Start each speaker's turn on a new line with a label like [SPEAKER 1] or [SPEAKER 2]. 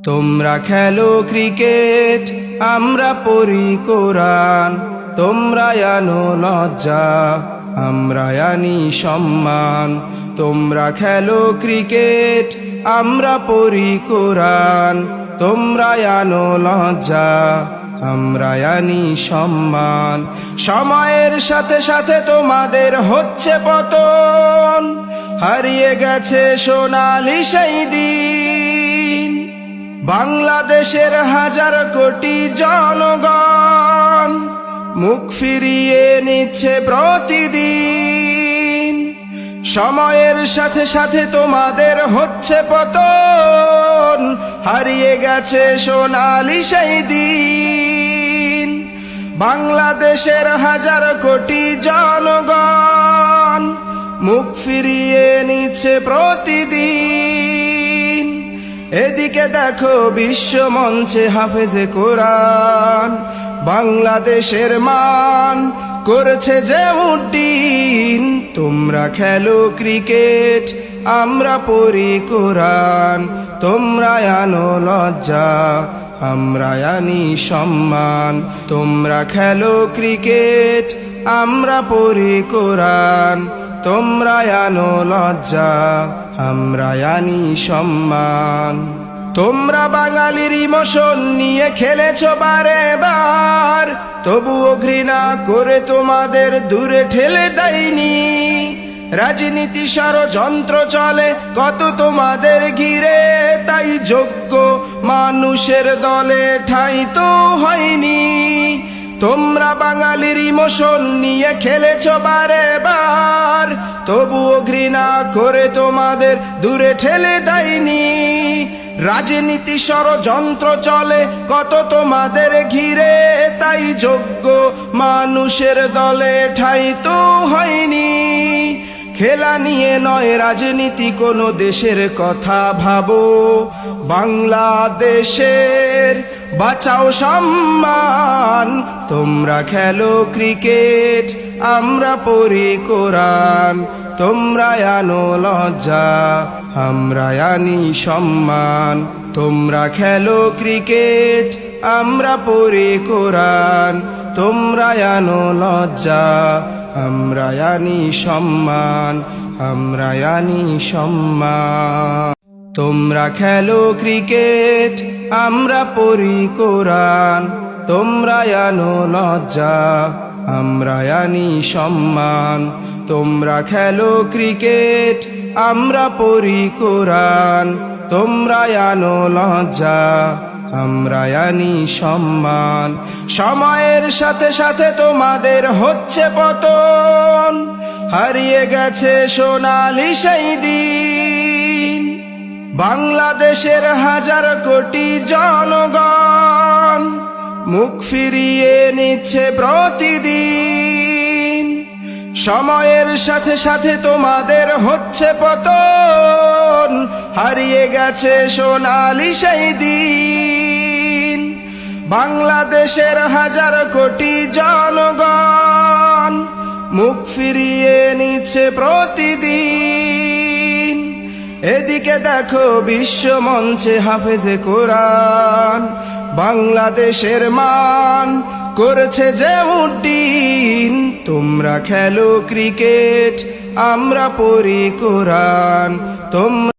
[SPEAKER 1] তোমরা খেলো ক্রিকেট, আমরা পড়ি কোরআন। তোমরা আনো লজ্জা, আমরা আনি সম্মান। তোমরা খেলো ক্রিকেট, আমরা পড়ি কোরআন। তোমরা আনো লজ্জা, আমরা আনি সম্মান। সময়ের সাথে সাথে তোমাদের হচ্ছে পতন, হারিয়ে গেছে সোনালি সেই দিন। বাংলাদেশের হাজার কোটি জনগণ মুখ ফিরিয়ে নিচ্ছে প্রতিদিন। সময়ের সাথে সাথে তোমাদের হচ্ছে পতন, হারিয়ে গেছে সোনালি সেই দিন। বাংলাদেশের হাজার কোটি জনগণ মুখ ফিরিয়ে নিচ্ছে প্রতিদিন। এদিকে দেখো বিশ্ব মঞ্চে হাফেজে কোরআন বাংলাদেশের মান করেছে যে উড্ডীন। তোমরা খেলো ক্রিকেট, আমরা পড়ি কোরআন। তোমরা আনো লজ্জা, আমরা আনি সম্মান। তোমরা খেলো ক্রিকেট, আমরা পড়ি কোরআন। তোমরা আনো লজ্জা, আমরা আনি সম্মান। তোমরা বাঙালির ইমোশন নিয়ে খেলেছো বারে বার, তবুও ঘৃণা করে তোমাদের দূরে ঠেলে দেয়নি। রাজনীতি ষড়যন্ত্র চলে কত তোমাদের ঘিরে, তাই যোগ্য মানুষের দলে ঠাঁই তো হয়নি। তোমরা বাঙালির ইমোশন নিয়ে খেলেছো বারে বার, তবুও ঘৃণা করে তোমাদের দূরে ঠেলে দেয়নি। রাজনীতি ষড়যন্ত্র চলে কত তোমাদের ঘিরে, তাই যোগ্য মানুষের দলে ঠাঁই তো হয়নি। খেলা নিয়ে নয় রাজনীতি, কোনো দেশের কথা ভাবো। বাংলাদেশের বাঁচাও সম্মান। তোমরা খেলো ক্রিকেট, আমরা পড়ি কোরআন। তোমরা আনো লজ্জা, আমরা আনি সম্মান। তোমরা খেলো ক্রিকেট, আমরা পড়ি কোরআন। তোমরা আনো লজ্জা, আমরা আনি সম্মান। আমরা আনি সম্মান। তোমরা খেলো ক্রিকেট, আমরা পড়ি কোরআন। তোমরা আনো লজ্জা, আমরা আনি সম্মান। তোমরা খেলো ক্রিকেট, আমরা পড়ি কোরআন। তোমরা আনো লজ্জা, আমরা আনি সম্মান। সময়ের সাথে সাথে তোমাদের হচ্ছে পতন, হারিয়ে গেছে সোনালি সেই দিন। বাংলাদেশের হাজার কোটি জনগণ মুখ ফিরিয়ে নিচ্ছে প্রতিদিন। সময়ের সাথে সাথে তোমাদের হচ্ছে পতন, হারিয়ে গেছে সোনালি সেই দিন। বাংলাদেশের হাজার কোটি জনগণ মুখ ফিরিয়ে নিচ্ছে প্রতিদিন। এদিকে দেখো বিশ্ব মঞ্চে হাফেজে কোরআন বাংলাদেশের মান করেছে যে উড্ডীন। তোমরা খেলো ক্রিকেট, আমরা পড়ি কোরআন। তোমরা